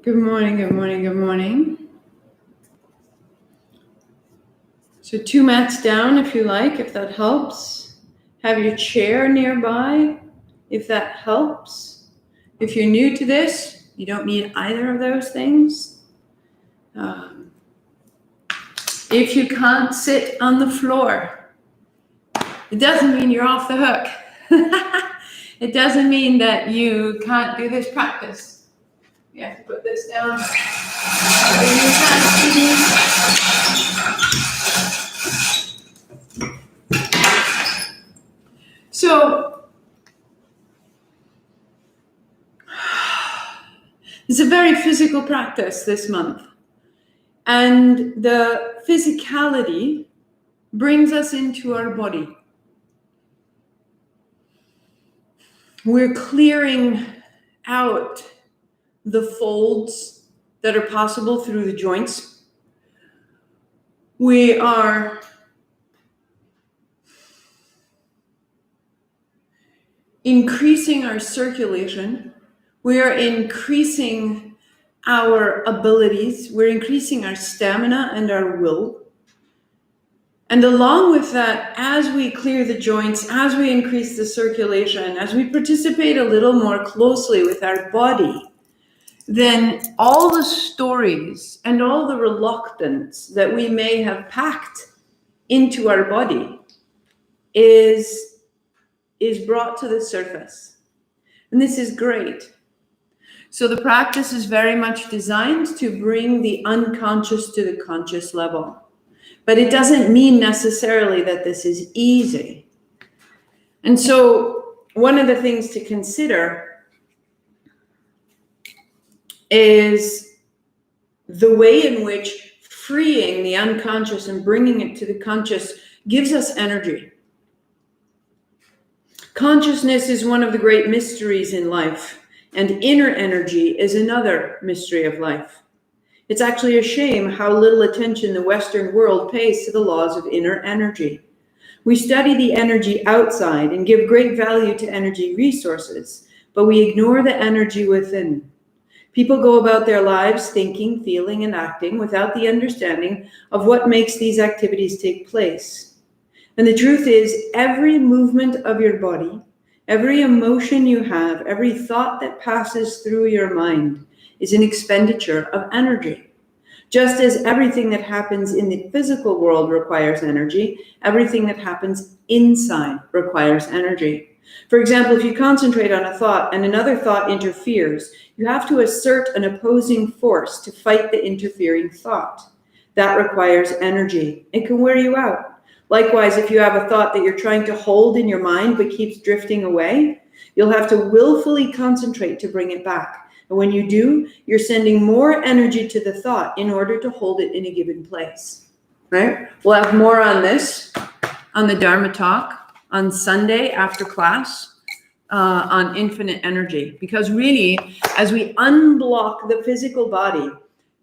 Good morning, good morning, good morning. So 2 mats down if you like, if that helps. Have your chair nearby, if that helps. If you're new to this, you don't need either of those things. If you can't sit on the floor, it doesn't mean you're off the hook. It doesn't mean that you can't do this practice. You have to put this down. So, it's a very physical practice this month. And the physicality brings us into our body. We're clearing out the folds that are possible through the joints. We are increasing our circulation. We are increasing our abilities. We're increasing our stamina and our will. And along with that, as we clear the joints, as we increase the circulation, as we participate a little more closely with our body, then all the stories and all the reluctance that we may have packed into our body is brought to the surface. And this is great. So the practice is very much designed to bring the unconscious to the conscious level. But it doesn't mean necessarily that this is easy. And so one of the things to consider is the way in which freeing the unconscious and bringing it to the conscious gives us energy. Consciousness is one of the great mysteries in life, and inner energy is another mystery of life. It's actually a shame how little attention the Western world pays to the laws of inner energy. We study the energy outside and give great value to energy resources, but we ignore the energy within. People go about their lives thinking, feeling, and acting without the understanding of what makes these activities take place. And the truth is, every movement of your body, every emotion you have, every thought that passes through your mind is an expenditure of energy. Just as everything that happens in the physical world requires energy, everything that happens inside requires energy. For example, if you concentrate on a thought and another thought interferes, you have to assert an opposing force to fight the interfering thought. That requires energy. It can wear you out. Likewise, if you have a thought that you're trying to hold in your mind but keeps drifting away, you'll have to willfully concentrate to bring it back. And when you do, you're sending more energy to the thought in order to hold it in a given place. Right? We'll have more on this on the Dharma talk on Sunday after class on infinite energy. Because really, as we unblock the physical body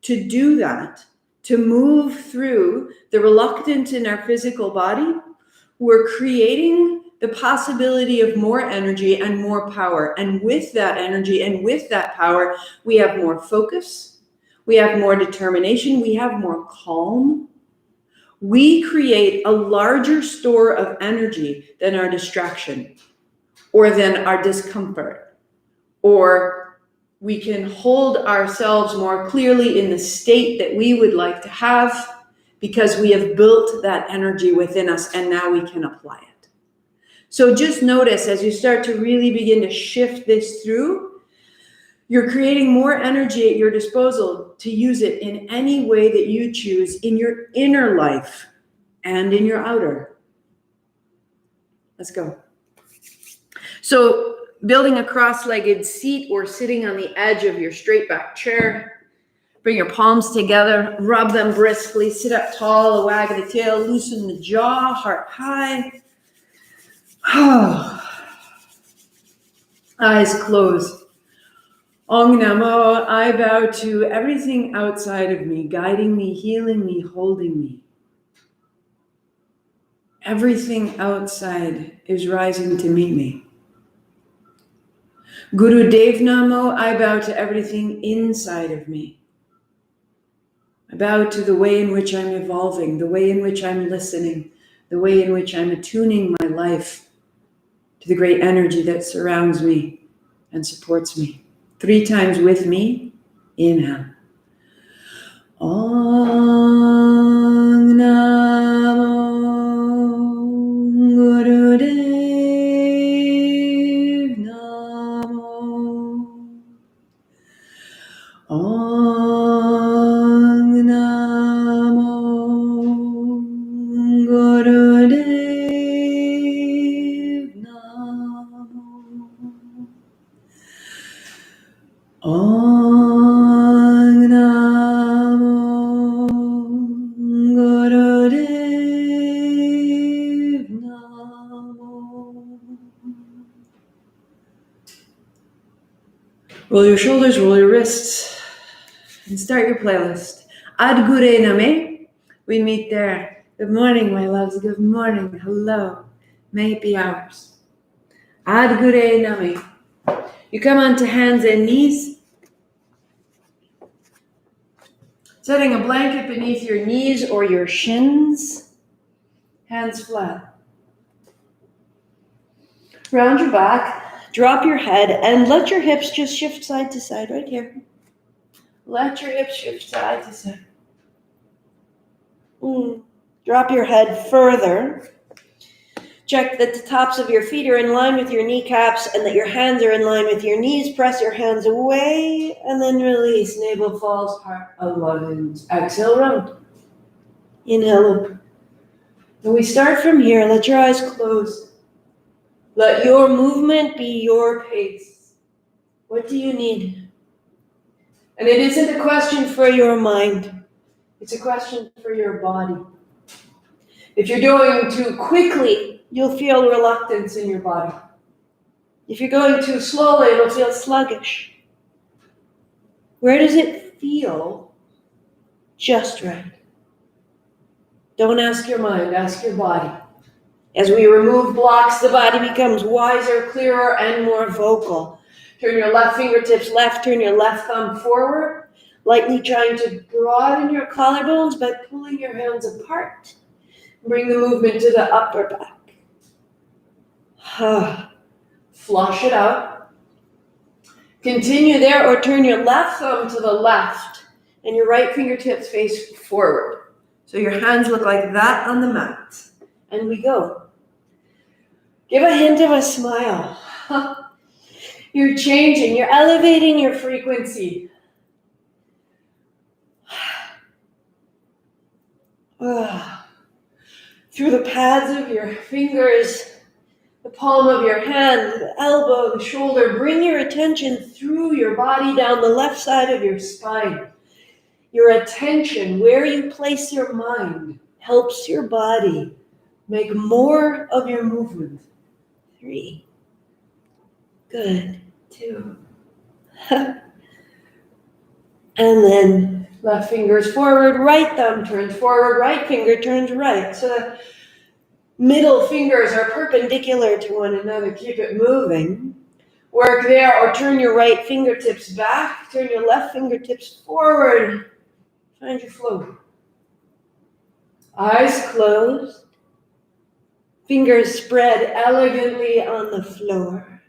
to do that, to move through the reluctance in our physical body, we're creating the possibility of more energy and more power. And with that energy and with that power, we have more focus, we have more determination, we have more calm. We create a larger store of energy than our distraction or than our discomfort, or we can hold ourselves more clearly in the state that we would like to have because we have built that energy within us and now we can apply it. So just notice as you start to really begin to shift this through, you're creating more energy at your disposal to use it in any way that you choose in your inner life and in your outer. Let's go. So building a cross-legged seat or sitting on the edge of your straight back chair, bring your palms together, rub them briskly, sit up tall, a wag of the tail, loosen the jaw, heart high. Eyes closed. Om Namo, I bow to everything outside of me, guiding me, healing me, holding me. Everything outside is rising to meet me. Guru Dev Namo, I bow to everything inside of me. I bow to the way in which I'm evolving, the way in which I'm listening, the way in which I'm attuning my life to the great energy that surrounds me and supports me. 3 times with me. Inhale. Om Namo Guru Dev Namo. Om Namo Guru Dev Namo. Om Namo Guru Dev Namo. Roll your shoulders, roll your wrists, and start your playlist. Ad Gure Name. We meet there. Good morning, my loves. Good morning. Hello. May it be ours. Ad Gure Name. You come onto hands and knees. Setting a blanket beneath your knees or your shins. Hands flat. Round your back. Drop your head and let your hips just shift side to side right here. Let your hips shift side to side. Drop your head further. Check that the tops of your feet are in line with your kneecaps and that your hands are in line with your knees. Press your hands away and then release. Navel falls, heart aligns. Exhale, round. Inhale up. When we start from here, let your eyes close. Let your movement be your pace. What do you need? And it isn't a question for your mind. It's a question for your body. If you're going too quickly, you'll feel reluctance in your body. If you're going too slowly, it'll feel sluggish. Where does it feel just right? Don't ask your mind, ask your body. As we remove blocks, the body becomes wiser, clearer, and more vocal. Turn your left fingertips left, turn your left thumb forward, lightly trying to broaden your collarbones by pulling your hands apart. Bring the movement to the upper back. Flush it out. Continue there or turn your left thumb to the left and your right fingertips face forward. So your hands look like that on the mat. And we go. Give a hint of a smile. You're changing, you're elevating your frequency. Through the pads of your fingers, the palm of your hand, the elbow, the shoulder, bring your attention through your body down the left side of your spine. Your attention, where you place your mind, helps your body make more of your movement. 3. Good. 2. And then left finger's forward, right thumb turns forward, right finger turns right. So the middle fingers are perpendicular to one another. Keep it moving. Work there, or turn your right fingertips back. Turn your left fingertips forward. Find your flow. Eyes closed. Fingers spread elegantly on the floor.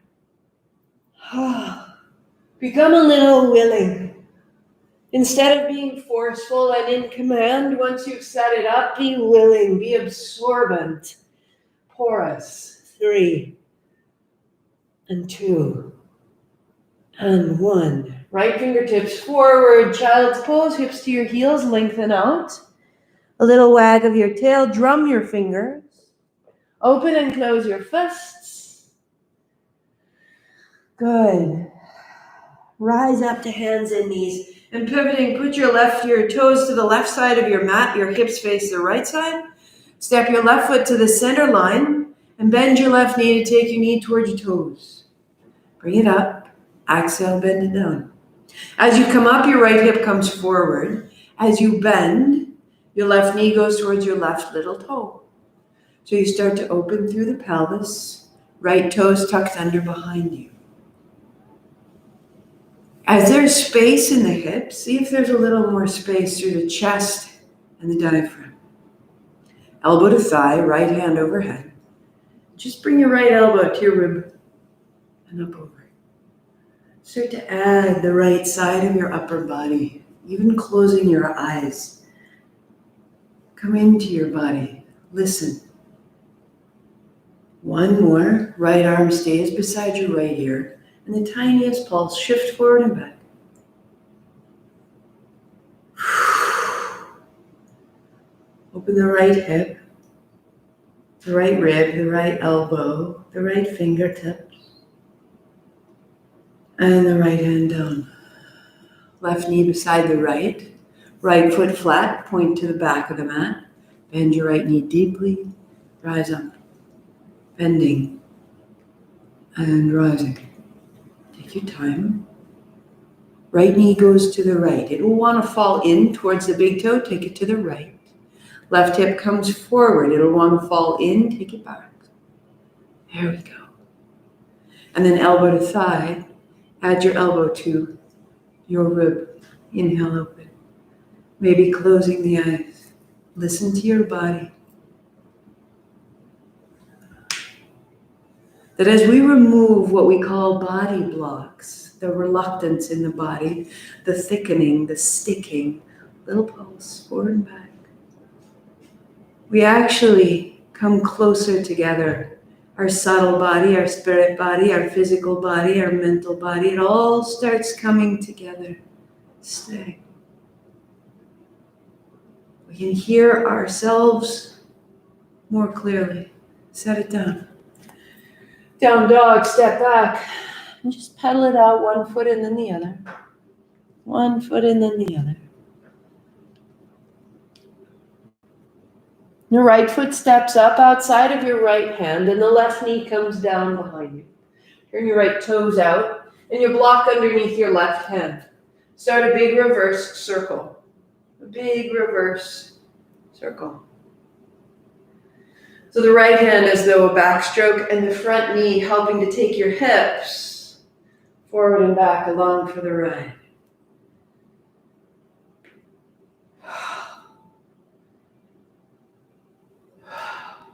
Become a little willing. Instead of being forceful and in command, once you've set it up, be willing, be absorbent, porous. 3, and 2, and 1. Right fingertips forward, child's pose, hips to your heels, lengthen out. A little wag of your tail, drum your fingers. Open and close your fists. Good. Rise up to hands and knees. And pivoting, put your toes to the left side of your mat, your hips face the right side. Step your left foot to the center line and bend your left knee to take your knee towards your toes. Bring it up. Exhale, bend it down. As you come up, your right hip comes forward. As you bend, your left knee goes towards your left little toe. So you start to open through the pelvis, right toes tucked under behind you. As there's space in the hips, see if there's a little more space through the chest and the diaphragm. Elbow to thigh, right hand overhead. Just bring your right elbow to your rib and up over. Start to add the right side of your upper body, even closing your eyes. Come into your body. Listen. One more. Right arm stays beside your right ear. And the tiniest pulse. Shift forward and back. Open the right hip, the right rib, the right elbow, the right fingertips, and the right hand down. Left knee beside the right. Right foot flat, point to the back of the mat. Bend your right knee deeply. Rise up. Bending and rising. Take your time. Right knee goes to the right. It will want to fall in towards the big toe. Take it to the right. Left hip comes forward. It'll want to fall in. Take it back. There we go. And then elbow to thigh. Add your elbow to your rib. Inhale, open. Maybe closing the eyes. Listen to your body. That as we remove what we call body blocks, the reluctance in the body, the thickening, the sticking, little pulse forward and back, we actually come closer together. Our subtle body, our spirit body, our physical body, our mental body, it all starts coming together. Stay. We can hear ourselves more clearly. Set it down. Down dog, step back. And just pedal it out, one foot and then the other. One foot and then the other. The right foot steps up outside of your right hand and the left knee comes down behind you. Turn your right toes out and you block underneath your left hand. Start a big reverse circle. A big reverse circle. So the right hand as though a backstroke and the front knee helping to take your hips forward and back along for the ride.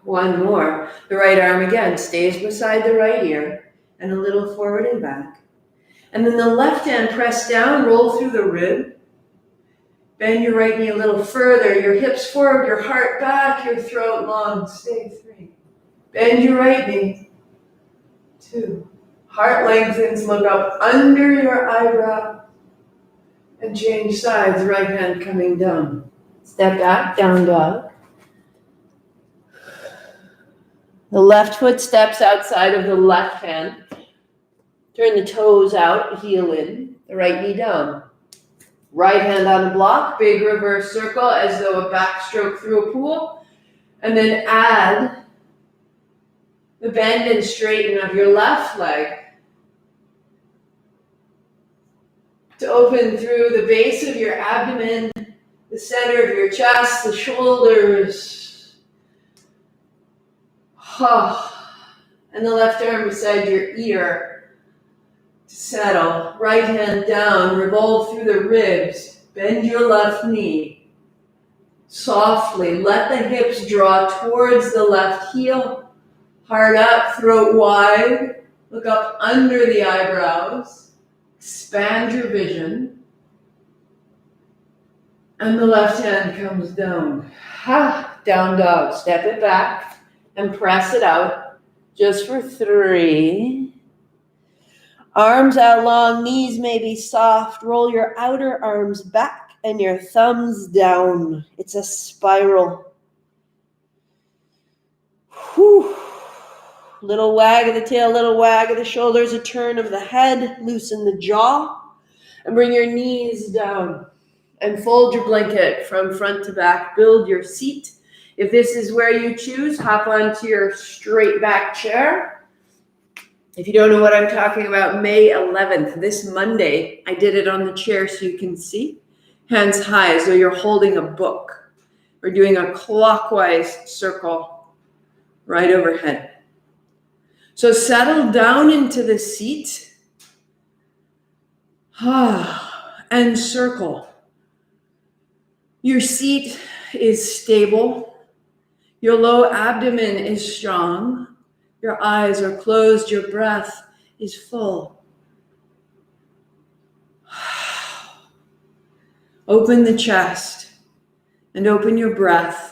One more. The right arm again stays beside the right ear and a little forward and back. And then the left hand press down, roll through the rib. Bend your right knee a little further, your hips forward, your heart back, your throat long. Stay 3. Bend your right knee. 2. Heart lengthens, look up under your eyebrow and change sides, right hand coming down. Step back, down dog. The left foot steps outside of the left hand. Turn the toes out, heel in, the right knee down. Right hand on the block, big reverse circle as though a backstroke through a pool. And then add the bend and straighten of your left leg to open through the base of your abdomen, the center of your chest, the shoulders. And the left arm beside your ear to settle. Right hand down, revolve through the ribs. Bend your left knee. Softly, let the hips draw towards the left heel. Heart up, throat wide. Look up under the eyebrows. Expand your vision. And the left hand comes down. Down dog. Step it back and press it out. Just for 3. Arms out long, knees may be soft. Roll your outer arms back and your thumbs down. It's a spiral. Whew. Little wag of the tail, little wag of the shoulders, a turn of the head. Loosen the jaw and bring your knees down. And fold your blanket from front to back. Build your seat. If this is where you choose, hop onto your straight back chair. If you don't know what I'm talking about, May 11th, this Monday, I did it on the chair so you can see. Hands high as though you're holding a book. We're doing a clockwise circle right overhead. So settle down into the seat. And circle. Your seat is stable. Your low abdomen is strong. Your eyes are closed. Your breath is full. Open the chest and open your breath.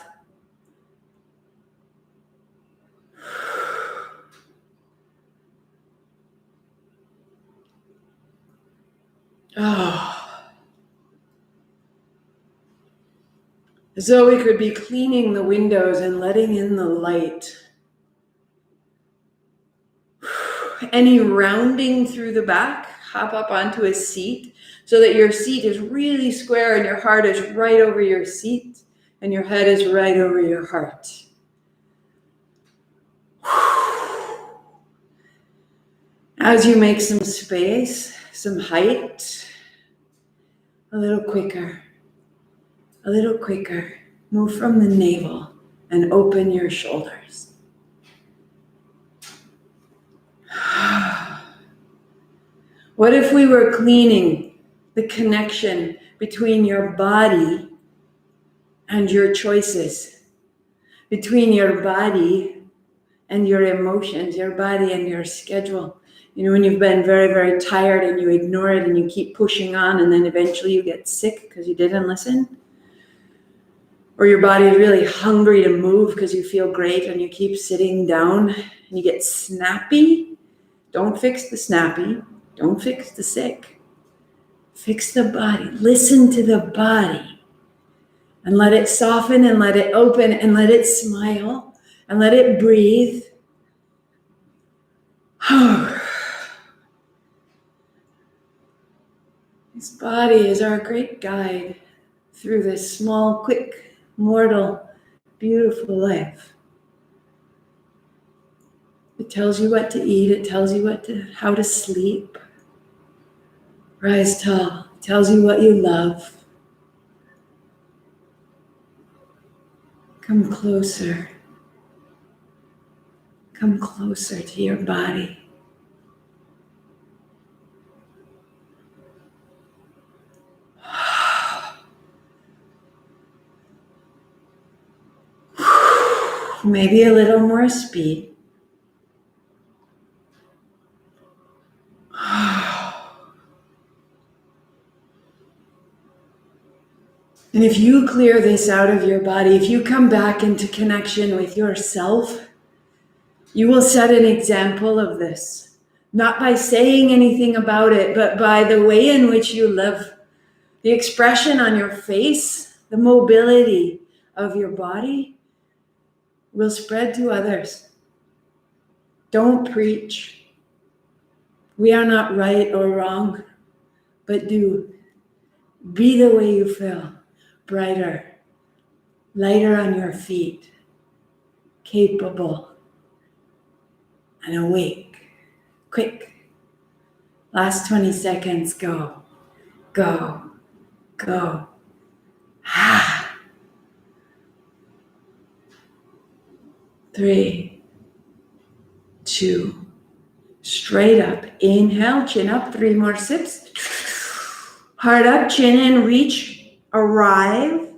As though we could be cleaning the windows and letting in the light. Any rounding through the back, hop up onto a seat so that your seat is really square and your heart is right over your seat and your head is right over your heart. As you make some space, some height, a little quicker, move from the navel and open your shoulders. What if we were cleaning the connection between your body and your choices, between your body and your emotions, your body and your schedule? You know, when you've been very, very tired and you ignore it and you keep pushing on and then eventually you get sick because you didn't listen. Or your body is really hungry to move because you feel great and you keep sitting down and you get snappy. Don't fix the snappy. Don't fix the sick. Fix the body. Listen to the body and let it soften and let it open and let it smile and let it breathe. This body is our great guide through this small, quick, mortal, beautiful life. It tells you what to eat. It tells you how to sleep. Rise tall. It tells you what you love. Come closer. Come closer to your body. Maybe a little more speed. And if you clear this out of your body, if you come back into connection with yourself, you will set an example of this. Not by saying anything about it, but by the way in which you live. The expression on your face, the mobility of your body will spread to others. Don't preach. We are not right or wrong, but do. Be the way you feel. Brighter, lighter on your feet, capable, and awake. Quick. Last 20 seconds, go, go, go. 3, 2, straight up. Inhale, chin up, 3 more sips. Heart up, chin in, reach. Arrive.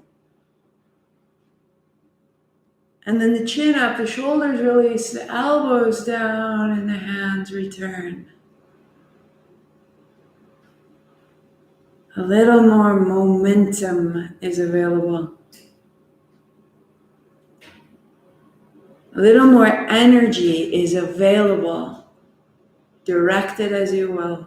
And then the chin up, the shoulders release, the elbows down, and the hands return. A little more momentum is available. A little more energy is available. Direct it as you will.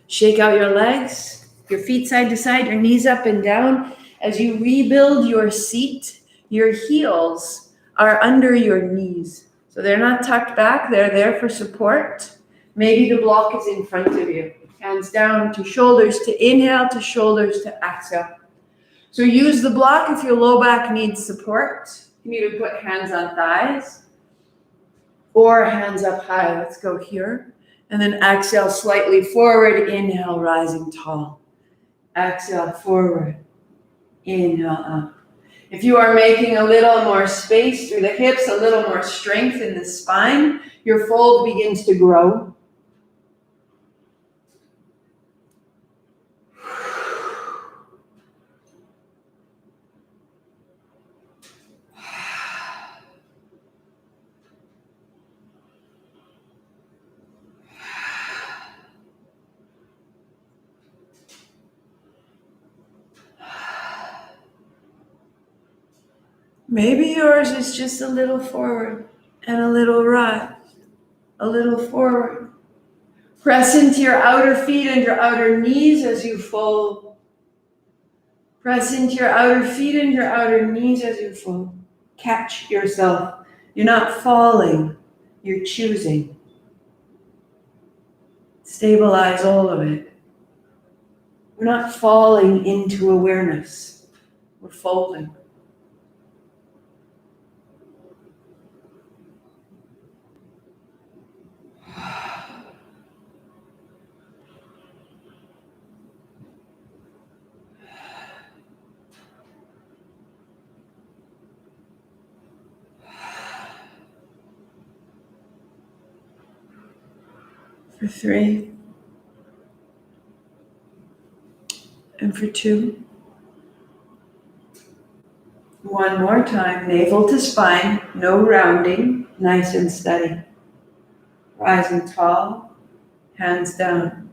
Shake out your legs. Your feet side to side, your knees up and down. As you rebuild your seat, your heels are under your knees. So they're not tucked back, they're there for support. Maybe the block is in front of you. Hands down to shoulders to inhale, to shoulders to exhale. So use the block if your low back needs support. You can either put hands on thighs or hands up high. Let's go here. And then exhale slightly forward, inhale, rising tall. Exhale forward, inhale up. If you are making a little more space through the hips, a little more strength in the spine, your fold begins to grow. Maybe yours is just a little forward and a little right, a little forward. Press into your outer feet and your outer knees as you fold. Press into your outer feet and your outer knees as you fold. Catch yourself. You're not falling, you're choosing. Stabilize all of it. We're not falling into awareness. We're folding. For 3. And for 2. One more time, navel to spine, no rounding, nice and steady. Rising tall, hands down.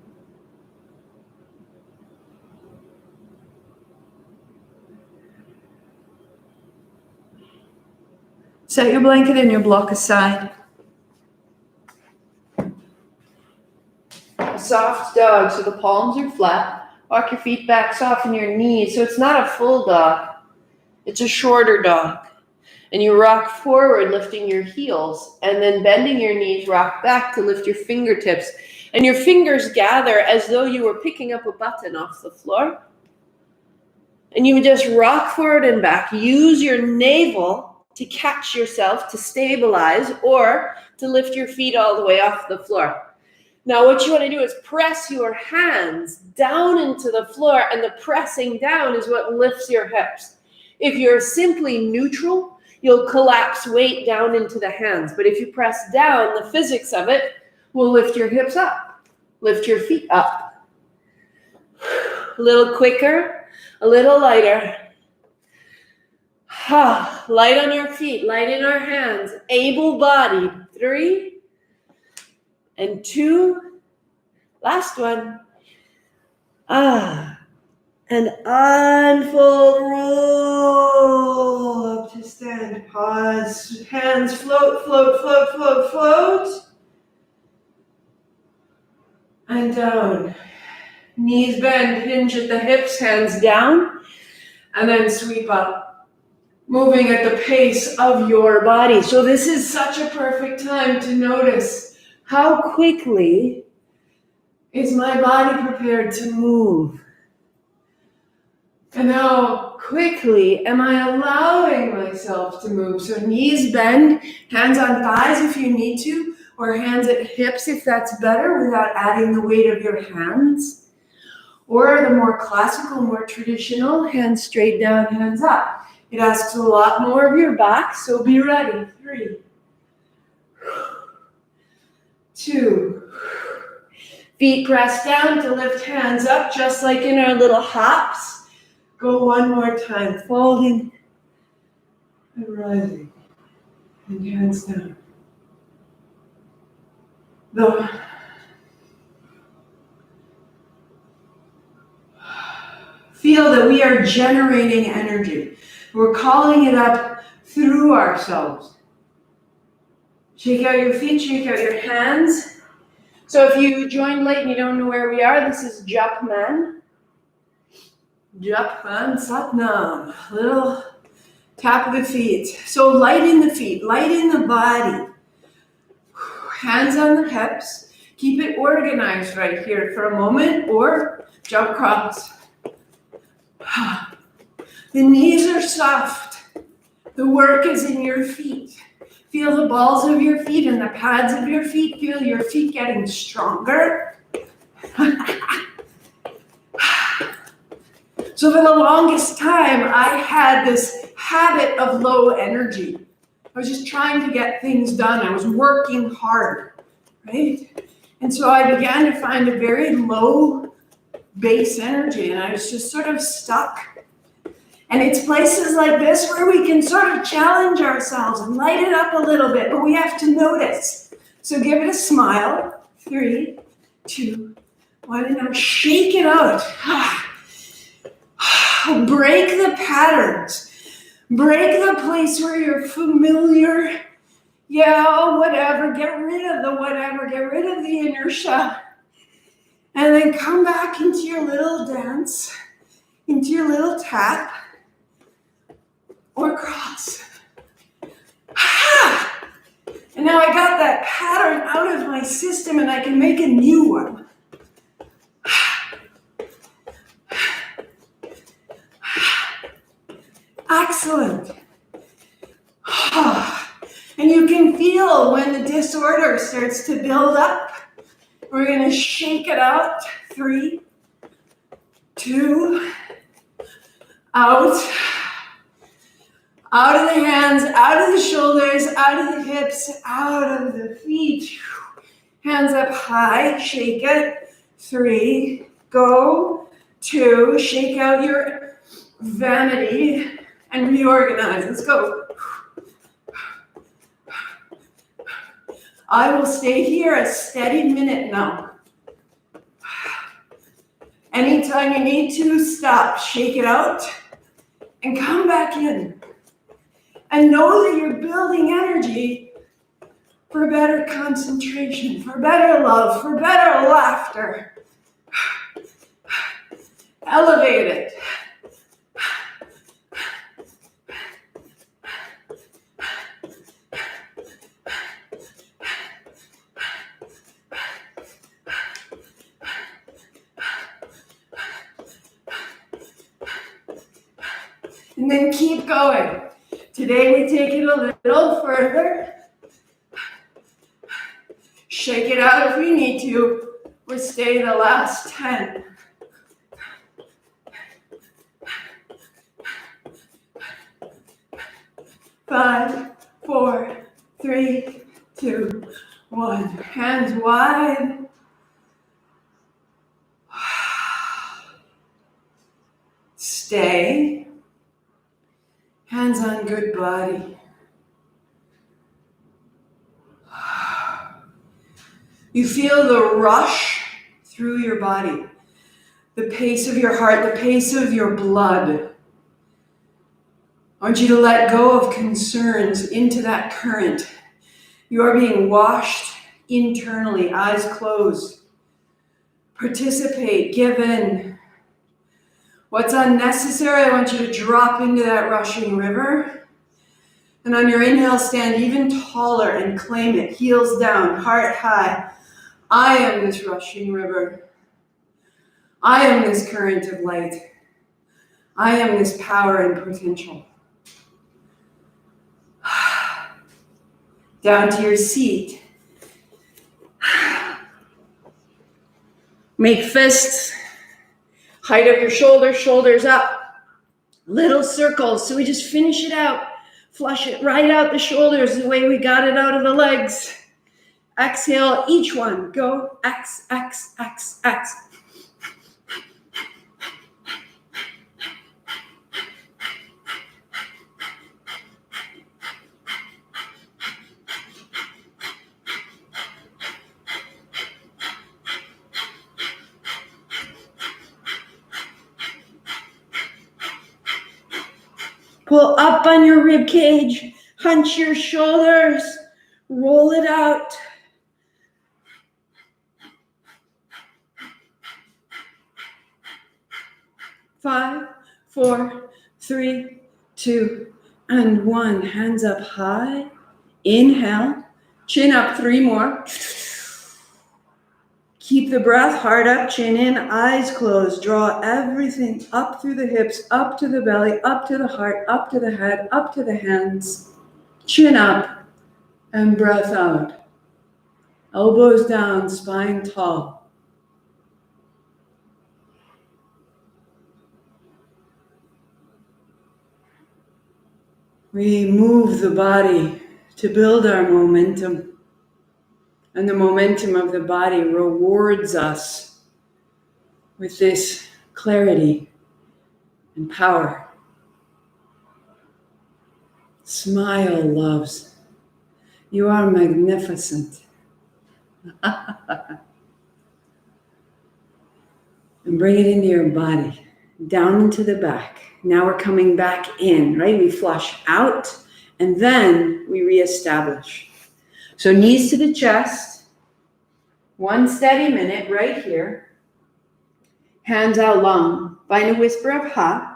Set your blanket and your block aside. A soft dog, so the palms are flat. Walk your feet back, soften your knees. So it's not a full dog, it's a shorter dog. And you rock forward, lifting your heels, and then bending your knees, rock back to lift your fingertips. And your fingers gather as though you were picking up a button off the floor. And you just rock forward and back. Use your navel to catch yourself, to stabilize, or to lift your feet all the way off the floor. Now, what you want to do is press your hands down into the floor, and the pressing down is what lifts your hips. If you're simply neutral, you'll collapse weight down into the hands. But if you press down, the physics of it will lift your hips up, lift your feet up. A little quicker, a little lighter. Light on your feet, light in our hands. Able-bodied. 3 and 2. Last one. And unfold, roll up to stand. Pause. Hands float, float, float, float, float. And down. Knees bend, hinge at the hips, hands down. And then sweep up. Moving at the pace of your body. So this is such a perfect time to notice how quickly is my body prepared to move. And how quickly am I allowing myself to move? So knees bend, hands on thighs if you need to, or hands at hips if that's better without adding the weight of your hands. Or the more classical, more traditional, hands straight down, hands up. It asks a lot more of your back, so be ready. 3, 2. Feet press down to lift hands up, just like in our little hops. Go one more time, folding and rising, and hands down. Feel that we are generating energy. We're calling it up through ourselves. Shake out your feet, shake out your hands. So if you joined late and you don't know where we are, this is Japman. Japman Satnam. Little tap of the feet. So light in the feet, light in the body. Hands on the hips. Keep it organized right here for a moment, or jump across. The knees are soft. The work is in your feet. Feel the balls of your feet and the pads of your feet. Feel your feet getting stronger. So for the longest time, I had this habit of low energy. I was just trying to get things done. I was working hard, right? And so I began to find a very low base energy, and I was just sort of stuck. And it's places like this where we can sort of challenge ourselves and light it up a little bit, but we have to notice. So give it a smile. 3, 2, 1, and now shake it out. Break the patterns. Break the place where you're familiar. Yeah, whatever. Get rid of the whatever. Get rid of the inertia. And then come back into your little dance, into your little tap or cross. And now I got that pattern out of my system and I can make a new one. Excellent. And you can feel when the disorder starts to build up. We're going to shake it out. 3, 2, out. Out of the hands, out of the shoulders, out of the hips, out of the feet. Hands up high, shake it. 3, go. 2, shake out your vanity and reorganize. Let's go. I will stay here a steady minute now. Anytime you need to, stop, shake it out, and come back in. And know that you're building energy for better concentration, for better love, for better laughter. Elevate it. And then keep going. Today we take it a little further. Shake it out if we need to. We'll stay the last 10. Five, 4, 3, 2, 1. Hands wide. Stay. Hands on good body. You feel the rush through your body, the pace of your heart, the pace of your blood. I want you to let go of concerns into that current. You are being washed internally, eyes closed. Participate, give in. What's unnecessary, I want you to drop into that rushing river. And on your inhale, stand even taller and claim it. Heels down, heart high. I am this rushing river. I am this current of light. I am this power and potential. Down to your seat. Make fists. Height of your shoulders, shoulders up. Little circles. So we just finish it out. Flush it right out the shoulders the way we got it out of the legs. Exhale, each one. Go. X, X, X, X. Pull up on your rib cage, hunch your shoulders, roll it out. Five, 4, 3, 2, and 1. Hands up high. Inhale, chin up, 3 more. Keep the breath, heart up, chin in, eyes closed. Draw everything up through the hips, up to the belly, up to the heart, up to the head, up to the hands. Chin up and breath out. Elbows down, spine tall. We move the body to build our momentum. And the momentum of the body rewards us with this clarity and power. Smile, loves. You are magnificent. And bring it into your body. down into the back. Now we're coming back in, right? We flush out and then we reestablish. So knees to the chest, one steady minute right here. Hands out long. Find a whisper of ha.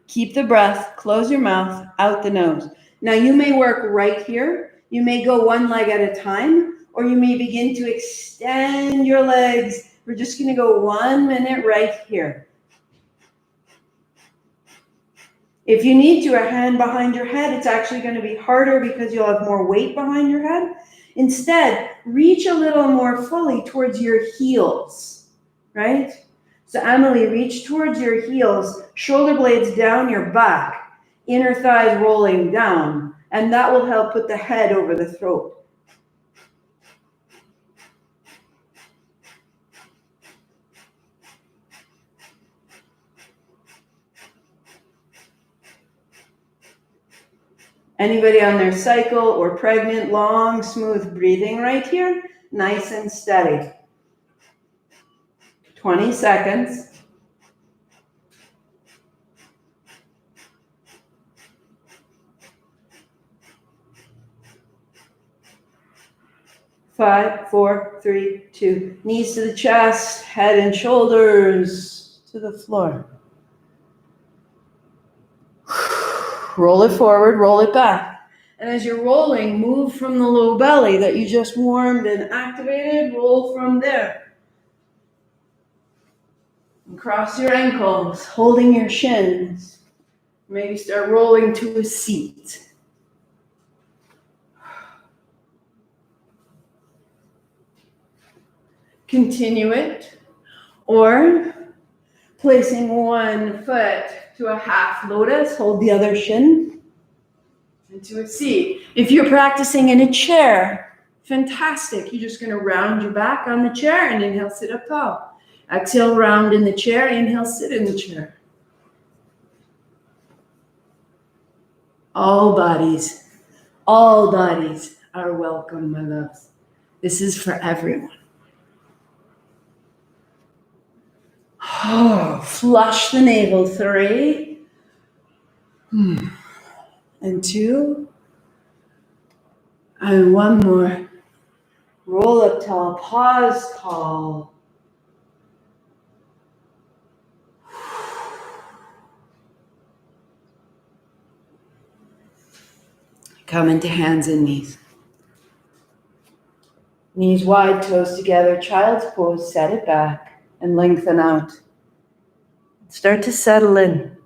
Keep the breath, close your mouth, out the nose. Now you may work right here. You may go one leg at a time, or you may begin to extend your legs. We're just going to go 1 minute right here. If you need to, a hand behind your head, it's actually going to be harder because you'll have more weight behind your head. Instead, reach a little more fully towards your heels, right? So Emily, reach towards your heels, shoulder blades down your back, inner thighs rolling down, and that will help put the head over the throat. Anybody on their cycle or pregnant, long, smooth breathing right here? Nice and steady. 20 seconds. Five, four, three, two. Knees to the chest, head and shoulders to the floor. Roll it forward, roll it back. And as you're rolling, move from the low belly that you just warmed and activated, roll from there. And cross your ankles, holding your shins. Maybe start rolling to a seat. Continue it, or placing one foot to a half lotus, hold the other shin into a seat. If you're practicing in a chair, fantastic. You're just going to round your back on the chair and inhale, sit up tall. Exhale, round in the chair, inhale, sit in the chair. All bodies are welcome, my loves. This is for everyone. Oh, flush the navel. 3 and 2 and 1 more. Roll up tall, pause tall. Come into hands and knees. Knees wide, toes together, child's pose, set it back and lengthen out. Start to settle in.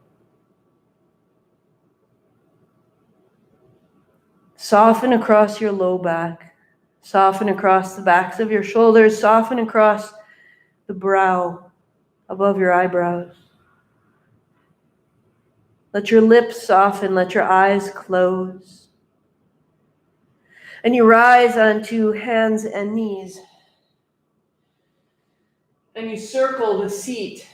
Soften across your low back. Soften across the backs of your shoulders. Soften across the brow, above your eyebrows. Let your lips soften. Let your eyes close. And you rise onto hands and knees. And you circle the seat.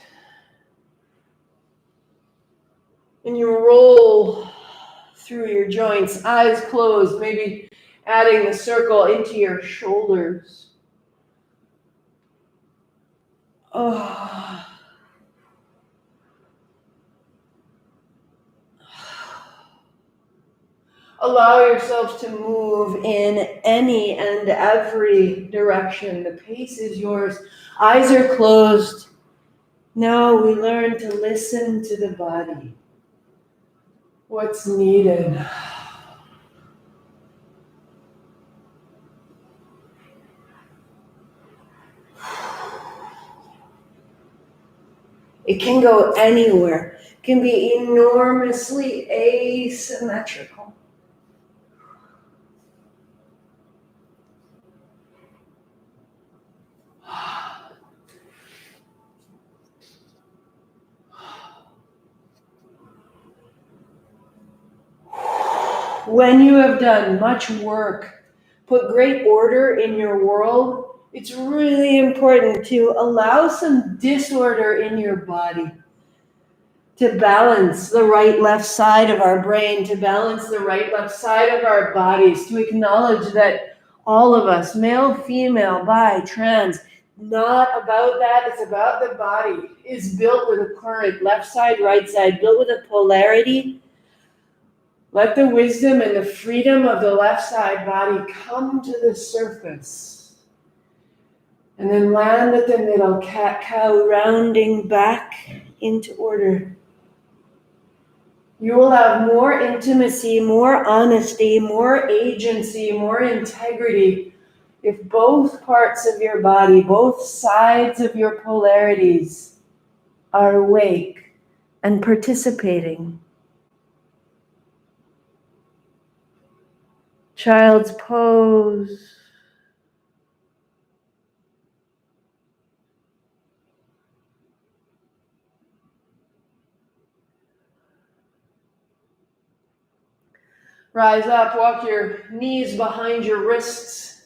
And you roll through your joints, eyes closed, maybe adding the circle into your shoulders. Oh. Allow yourself to move in any and every direction. The pace is yours. Eyes are closed. Now we learn to listen to the body. What's needed? It can go anywhere. It can be enormously asymmetrical. When you have done much work, put great order in your world, it's really important to allow some disorder in your body, to balance the right left side of our brain, to balance the right left side of our bodies, to acknowledge that all of us, male, female, bi, trans, not about that. It's about the body. It's built with a current, left side, right side, built with a polarity. Let the wisdom and the freedom of the left side body come to the surface. And then land at the middle, cat-cow, rounding back into order. You will have more intimacy, more honesty, more agency, more integrity if both parts of your body, both sides of your polarities are awake and participating. Child's pose. Rise up, walk your knees behind your wrists.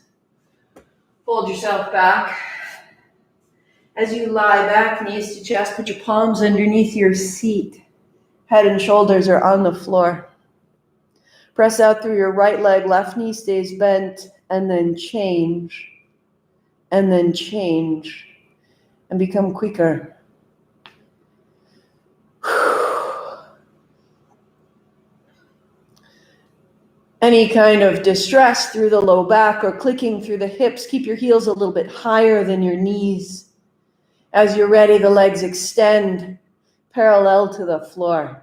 Fold yourself back. As you lie back, knees to chest, put your palms underneath your seat. Head and shoulders are on the floor. Press out through your right leg, left knee stays bent, and then change. And then change. And become quicker. Any kind of distress through the low back or clicking through the hips, keep your heels a little bit higher than your knees. As you're ready, the legs extend parallel to the floor.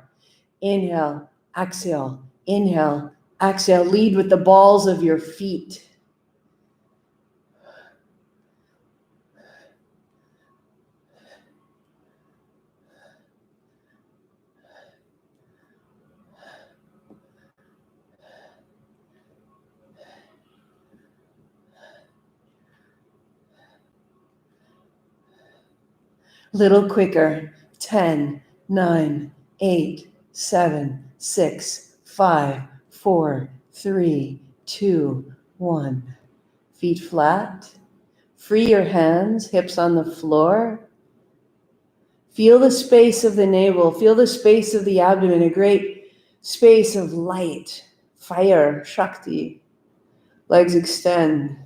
Inhale, exhale, inhale, exhale. Lead with the balls of your feet. Little quicker. 10, 9, 8, 7, 6, 5, 4, 3, 2, 1. Feet flat. Free your hands, hips on the floor. Feel the space of the navel. Feel the space of the abdomen, a great space of light, fire, Shakti. Legs extend.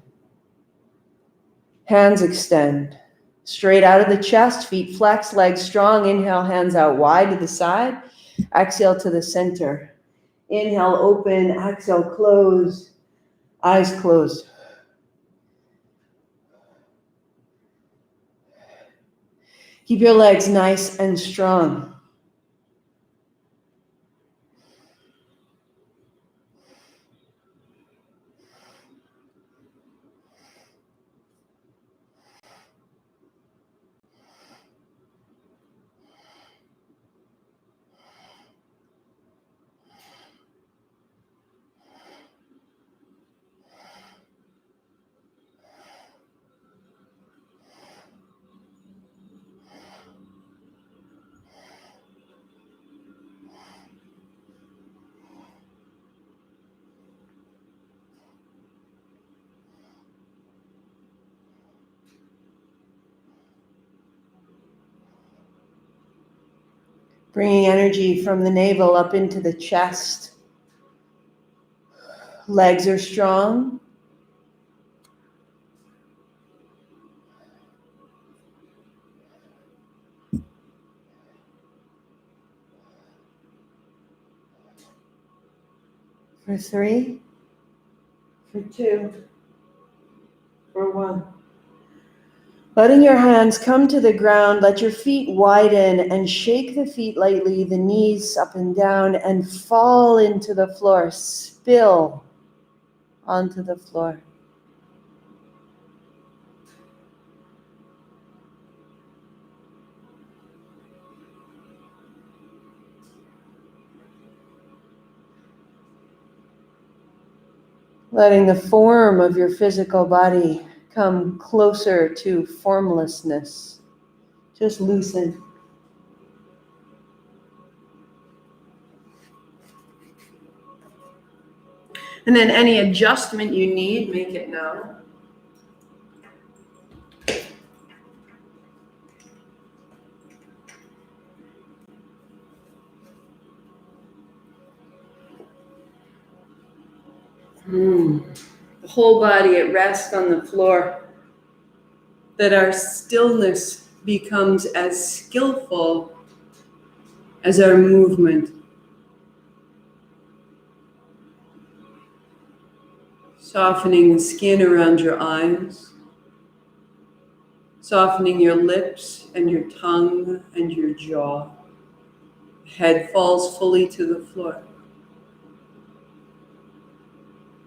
Hands extend. Straight out of the chest, feet flex, legs strong. Inhale, hands out wide to the side. Exhale to the center. Inhale, open. Exhale, close. Eyes closed. Keep your legs nice and strong. Bringing energy from the navel up into the chest. Legs are strong. For 3, for 2, for 1. Letting your hands come to the ground, let your feet widen and shake the feet lightly, the knees up and down, and fall into the floor. Spill onto the floor. Letting the form of your physical body come closer to formlessness. Just loosen. And then any adjustment you need, make it now. The whole body at rest on the floor. that our stillness becomes as skillful as our movement. Softening the skin around your eyes, softening your lips and your tongue and your jaw. Head falls fully to the floor.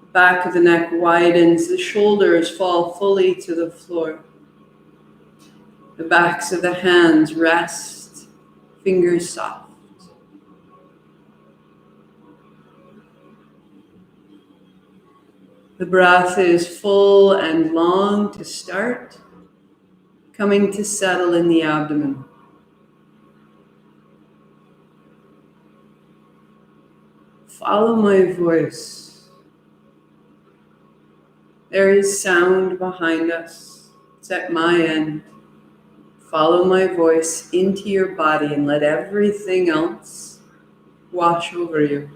The back of the neck widens, the shoulders fall fully to the floor. The backs of the hands rest, fingers soft. The breath is full and long to start, coming to settle in the abdomen. Follow my voice. There is sound behind us. It's at my end. Follow my voice into your body and let everything else wash over you.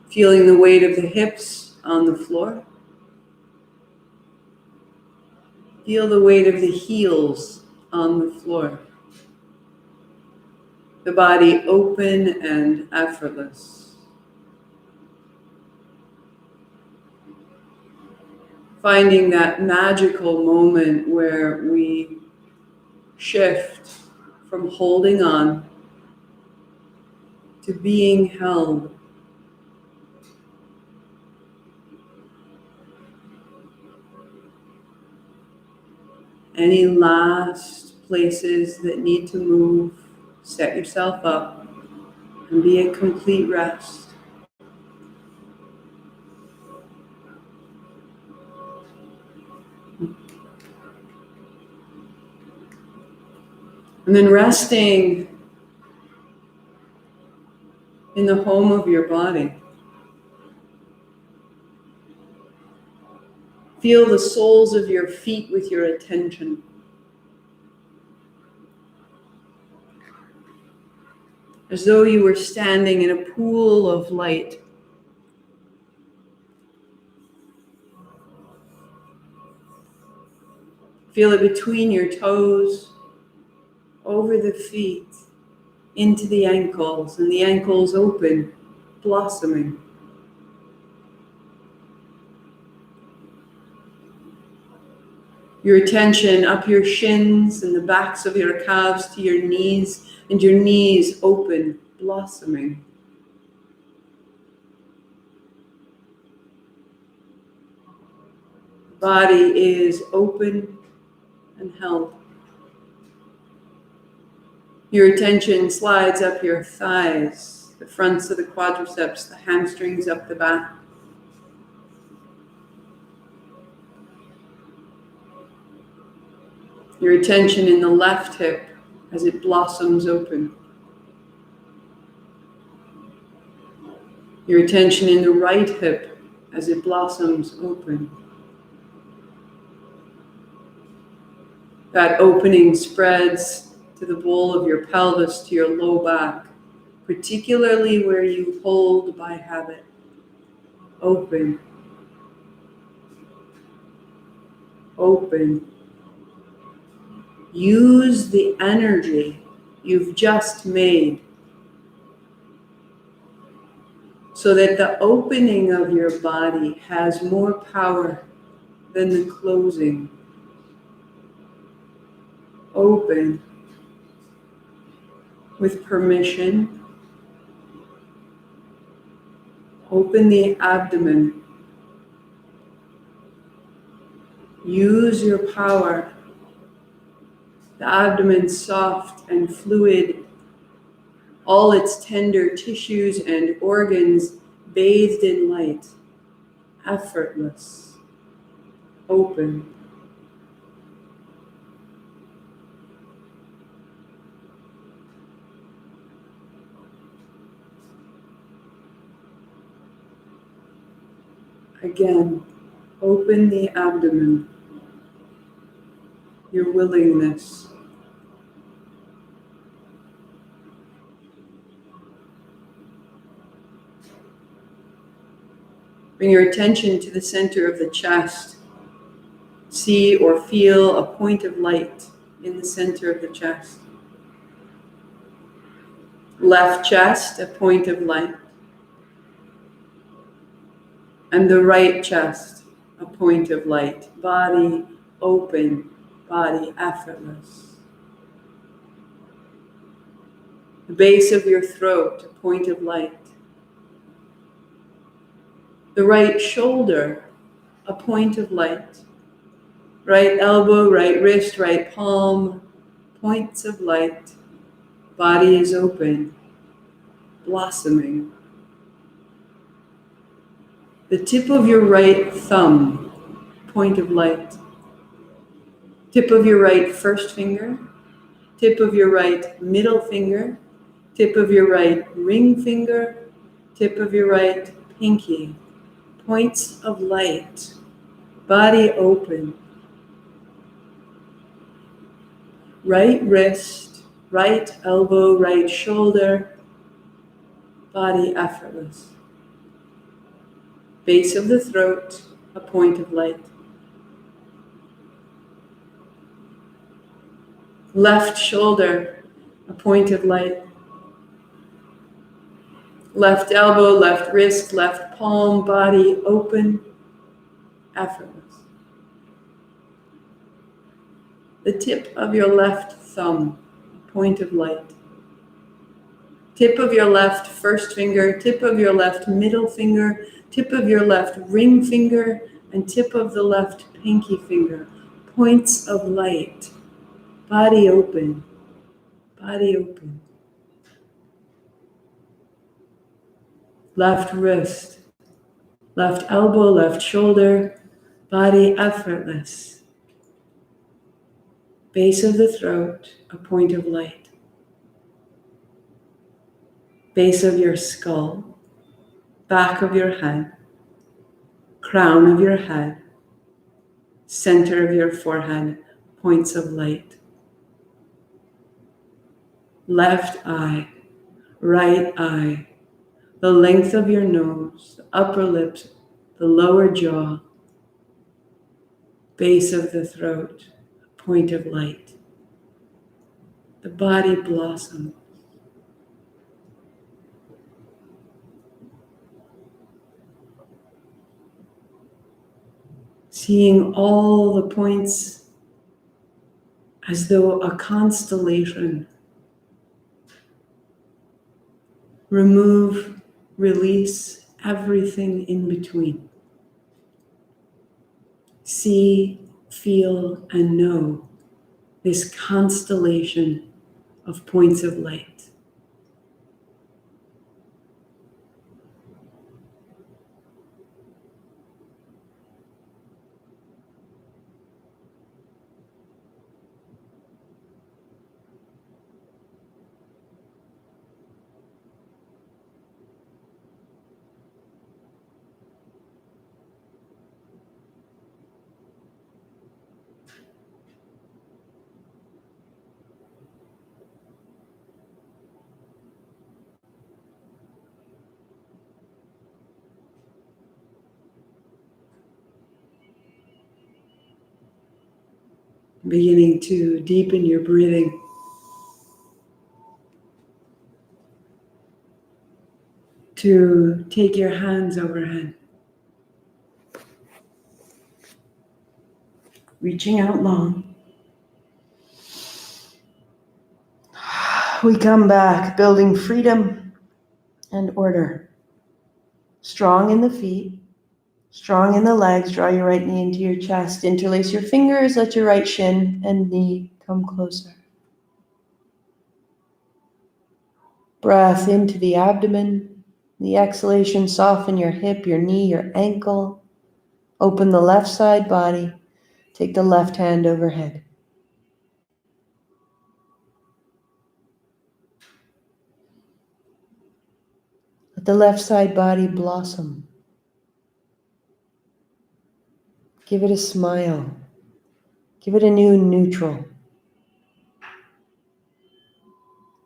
Feeling the weight of the hips on the floor. Feel the weight of the heels on the floor. The body open and effortless. Finding that magical moment where we shift from holding on to being held. Any last places that need to move, set yourself up and be at complete rest. And then resting in the home of your body. Feel the soles of your feet with your attention. As though you were standing in a pool of light. Feel it between your toes, over the feet, into the ankles, and the ankles open, blossoming. Your attention up your shins and the backs of your calves to your knees, and your knees open, blossoming. The body is open and held. Your attention slides up your thighs, the fronts of the quadriceps, the hamstrings up the back. Your attention in the left hip as it blossoms open. Your attention in the right hip as it blossoms open. That opening spreads to the bowl of your pelvis, to your low back, particularly where you hold by habit. Open. Open. Use the energy you've just made so that the opening of your body has more power than the closing. Open with permission. Open the abdomen. Use your power. The abdomen soft and fluid, all its tender tissues and organs bathed in light, effortless, open. Again, open the abdomen, your willingness. Bring your attention to the center of the chest. See or feel a point of light in the center of the chest. Left chest, a point of light. And the right chest, a point of light. Body open, body effortless. The base of your throat, a point of light. The right shoulder, a point of light. Right elbow, right wrist, right palm, points of light. Body is open, blossoming. The tip of your right thumb, point of light. Tip of your right first finger, tip of your right middle finger, tip of your right ring finger, tip of your right pinky, points of light. Body open. Right wrist, right elbow, right shoulder, body effortless. Base of the throat, a point of light. Left shoulder, a point of light. Left elbow, left wrist, left palm, body open, effortless. The tip of your left thumb, a point of light. Tip of your left first finger, tip of your left middle finger, tip of your left ring finger, and tip of the left pinky finger. Points of light. Body open. Body open. Left wrist. Left elbow, left shoulder. Body effortless. Base of the throat, a point of light. Base of your skull. Back of your head. Crown of your head. Center of your forehead, points of light. Left eye, right eye, the length of your nose, the upper lips, the lower jaw, base of the throat, point of light. The body blossoms. Seeing all the points as though a constellation. Remove, release everything in between. See, feel, and know this constellation of points of light. Beginning to deepen your breathing. To take your hands overhead. Reaching out long. We come back, building freedom and order. Strong in the feet, strong in the legs. Draw your right knee into your chest. Interlace your fingers. Let your right shin and knee come closer. Breath into the abdomen. The exhalation, soften your hip, your knee, your ankle. Open the left side body. Take the left hand overhead. Let the left side body blossom. Give it a smile. Give it a new neutral.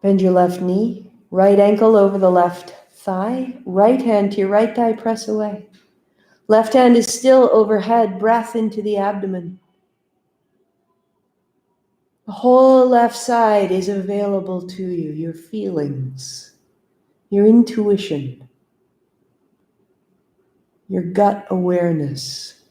Bend your left knee, right ankle over the left thigh, right hand to your right thigh, press away. Left hand is still overhead, breath into the abdomen. The whole left side is available to you, your feelings, your intuition, your gut awareness.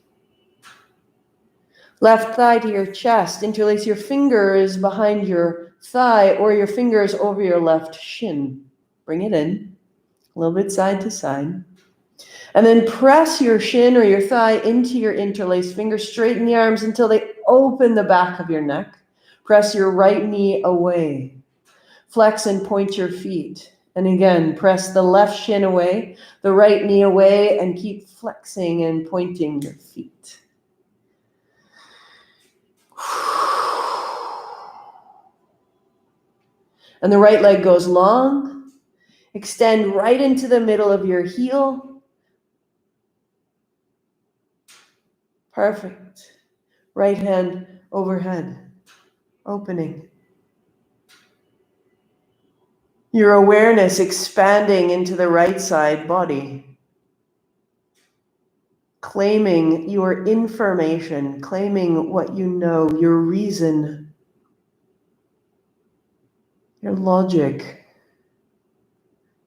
Left thigh to your chest. Interlace your fingers behind your thigh or your fingers over your left shin. Bring it in, a little bit side to side. And then press your shin or your thigh into your interlaced fingers. Straighten the arms until they open the back of your neck. Press your right knee away. Flex and point your feet. And again, press the left shin away, the right knee away, and keep flexing and pointing your feet. And the right leg goes long. Extend right into the middle of your heel. Perfect. Right hand overhead. Opening. Your awareness expanding into the right side body. Claiming your information, claiming what you know, your reason, your logic.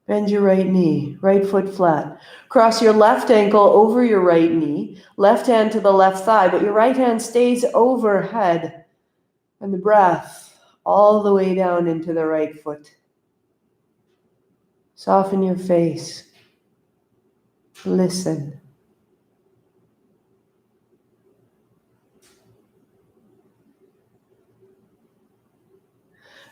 Bend your right knee, right foot flat. Cross your left ankle over your right knee, left hand to the left thigh, but your right hand stays overhead. And the breath all the way down into the right foot. Soften your face. Listen.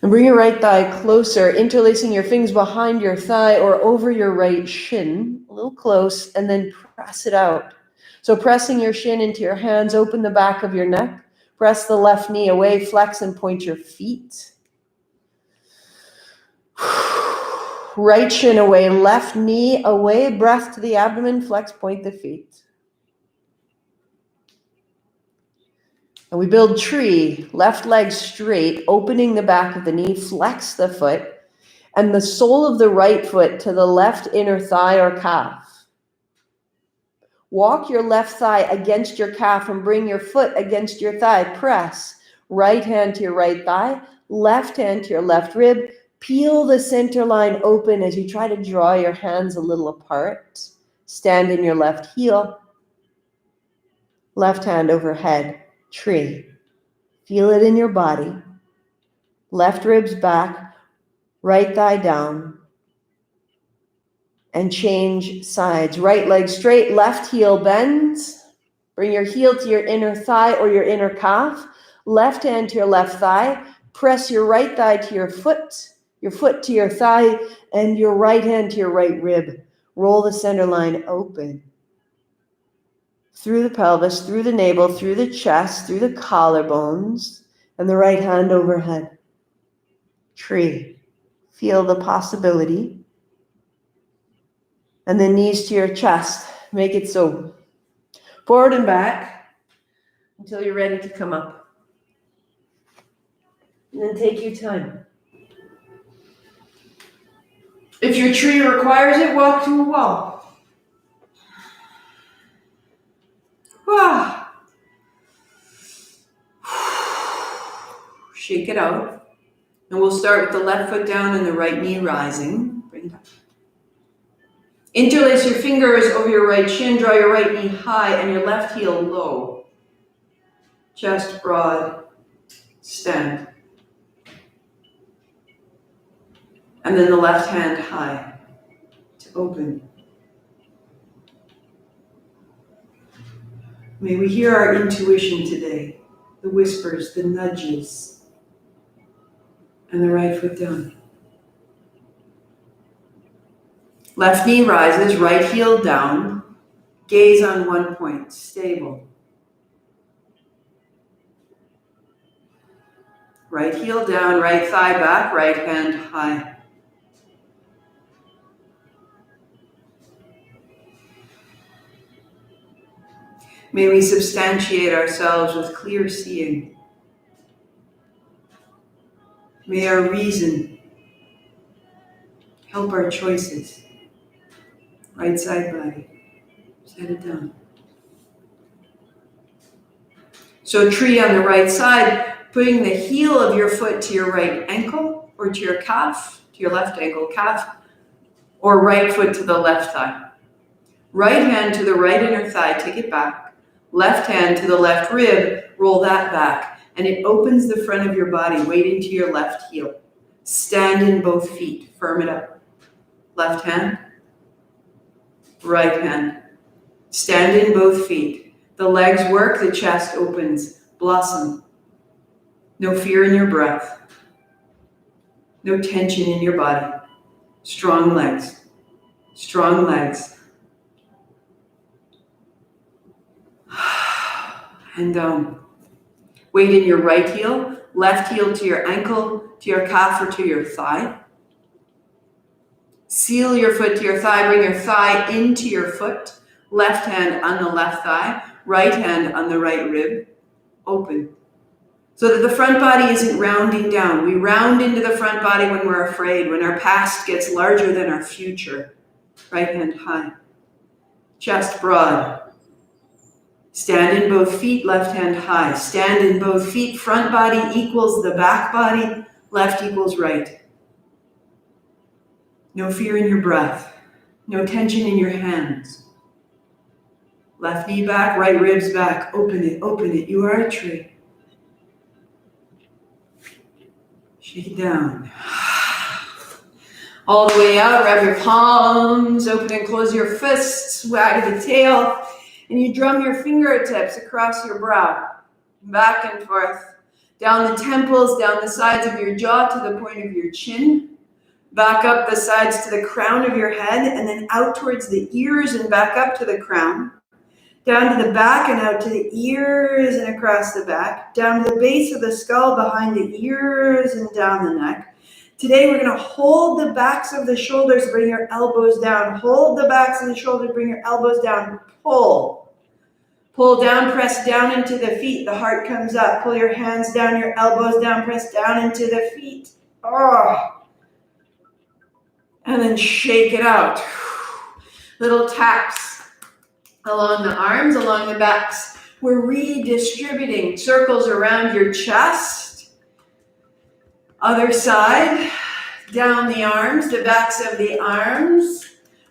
And bring your right thigh closer, interlacing your fingers behind your thigh or over your right shin, a little close, and then press it out. So pressing your shin into your hands, open the back of your neck, press the left knee away, flex and point your feet. Right shin away, left knee away, breath to the abdomen, flex, point the feet. And we build tree, left leg straight, opening the back of the knee, flex the foot, and the sole of the right foot to the left inner thigh or calf. Walk your left thigh against your calf and bring your foot against your thigh. Press. Right hand to your right thigh, left hand to your left rib. Peel the center line open as you try to draw your hands a little apart. Stand in your left heel. Left hand overhead. Tree. Feel it in your body. Left ribs back, right thigh down. And change sides. Right leg straight, left heel bends. Bring your heel to your inner thigh or your inner calf. Left hand to your left thigh. Press your right thigh to your foot to your thigh, and your right hand to your right rib. Roll the center line open. Through the pelvis, through the navel, through the chest, through the collarbones, and the right hand overhead. Tree. Feel the possibility. And then knees to your chest. Make it so. Forward and back until you're ready to come up. And then take your time. If your tree requires it, walk to a wall. Shake it out. And we'll start with the left foot down and the right knee rising. Bring it up. Interlace your fingers over your right shin. Draw your right knee high and your left heel low. Chest broad. Stand. And then the left hand high to open. May we hear our intuition today, the whispers, the nudges, and the right foot down. Left knee rises, right heel down, gaze on one point, stable. Right heel down, right thigh back, right hand high. May we substantiate ourselves with clear seeing. May our reason help our choices. Right side body. Set it down. So tree on the right side, putting the heel of your foot to your right ankle or to your calf, to your left ankle, calf, or right foot to the left thigh. Right hand to the right inner thigh, take it back. Left hand to the left rib, roll that back. And it opens the front of your body, weight into your left heel. Stand in both feet, firm it up. Left hand, right hand. Stand in both feet. The legs work, the chest opens. Blossom. No fear in your breath. No tension in your body. Strong legs. Strong legs. And down. Weight in your right heel, left heel to your ankle, to your calf, or to your thigh. Seal your foot to your thigh, bring your thigh into your foot. Left hand on the left thigh, right hand on the right rib. Open. So that the front body isn't rounding down. We round into the front body when we're afraid, when our past gets larger than our future. Right hand high. Chest broad. Stand in both feet, left hand high. Stand in both feet, front body equals the back body, left equals right. No fear in your breath. No tension in your hands. Left knee back, right ribs back. Open it, open it. You are a tree. Shake it down. All the way out, wrap your palms, open and close your fists, wag the tail, and you drum your fingertips across your brow, back and forth, down the temples, down the sides of your jaw to the point of your chin, back up the sides to the crown of your head, and then out towards the ears and back up to the crown, down to the back and out to the ears and across the back, down to the base of the skull, behind the ears and down the neck. Today we're going to hold the backs of the shoulders, bring your elbows down. Hold the backs of the shoulders, bring your elbows down. Pull. Pull down, press down into the feet. The heart comes up. Pull your hands down, your elbows down, press down into the feet. And then shake it out. Little taps along the arms, along the backs. We're redistributing circles around your chest. Other side, down the arms, the backs of the arms,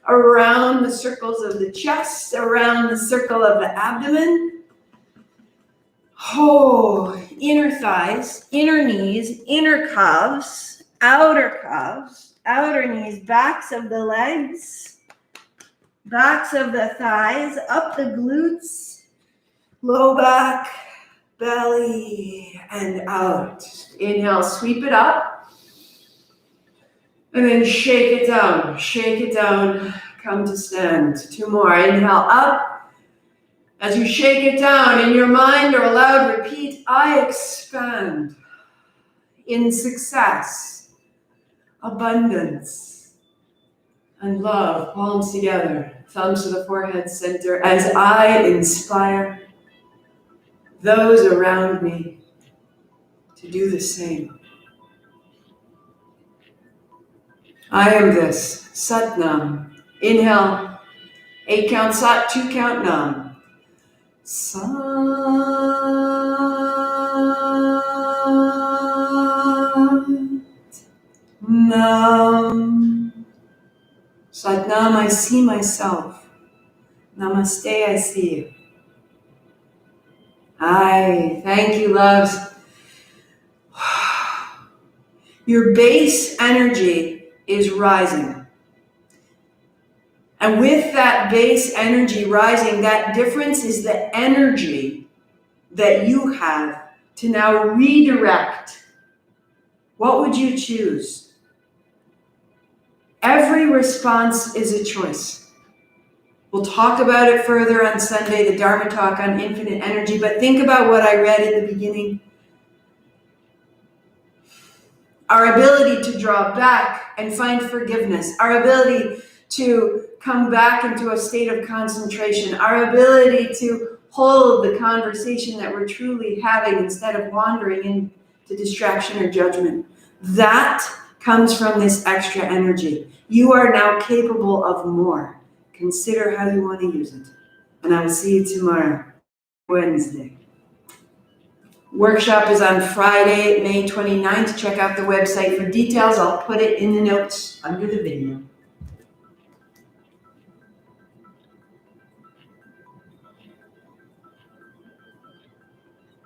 around the circles of the chest, around the circle of the abdomen. Inner thighs, inner knees, inner calves, outer knees, backs of the legs, backs of the thighs, up the glutes, low back, belly, and out. Inhale, sweep it up. And then shake it down, come to stand. 2 more, inhale up. As you shake it down, in your mind or aloud, repeat, I expand in success, abundance, and love. Palms together, thumbs to the forehead center, as I inspire those around me to do the same. I am this. Sat Nam. Inhale. 8 count Sat, 2 count Nam. Sat Nam. Sat Nam, I see myself. Namaste, I see you. Thank you, loves. Your base energy is rising. And with that base energy rising, that difference is the energy that you have to now redirect. What would you choose? Every response is a choice. We'll talk about it further on Sunday, the Dharma talk on infinite energy, but think about what I read at the beginning. Our ability to draw back and find forgiveness, our ability to come back into a state of concentration, our ability to hold the conversation that we're truly having instead of wandering into distraction or judgment. That comes from this extra energy. You are now capable of more. Consider how you want to use it. And I will see you tomorrow, Wednesday. Workshop is on Friday, May 29th. Check out the website for details. I'll put it in the notes under the video.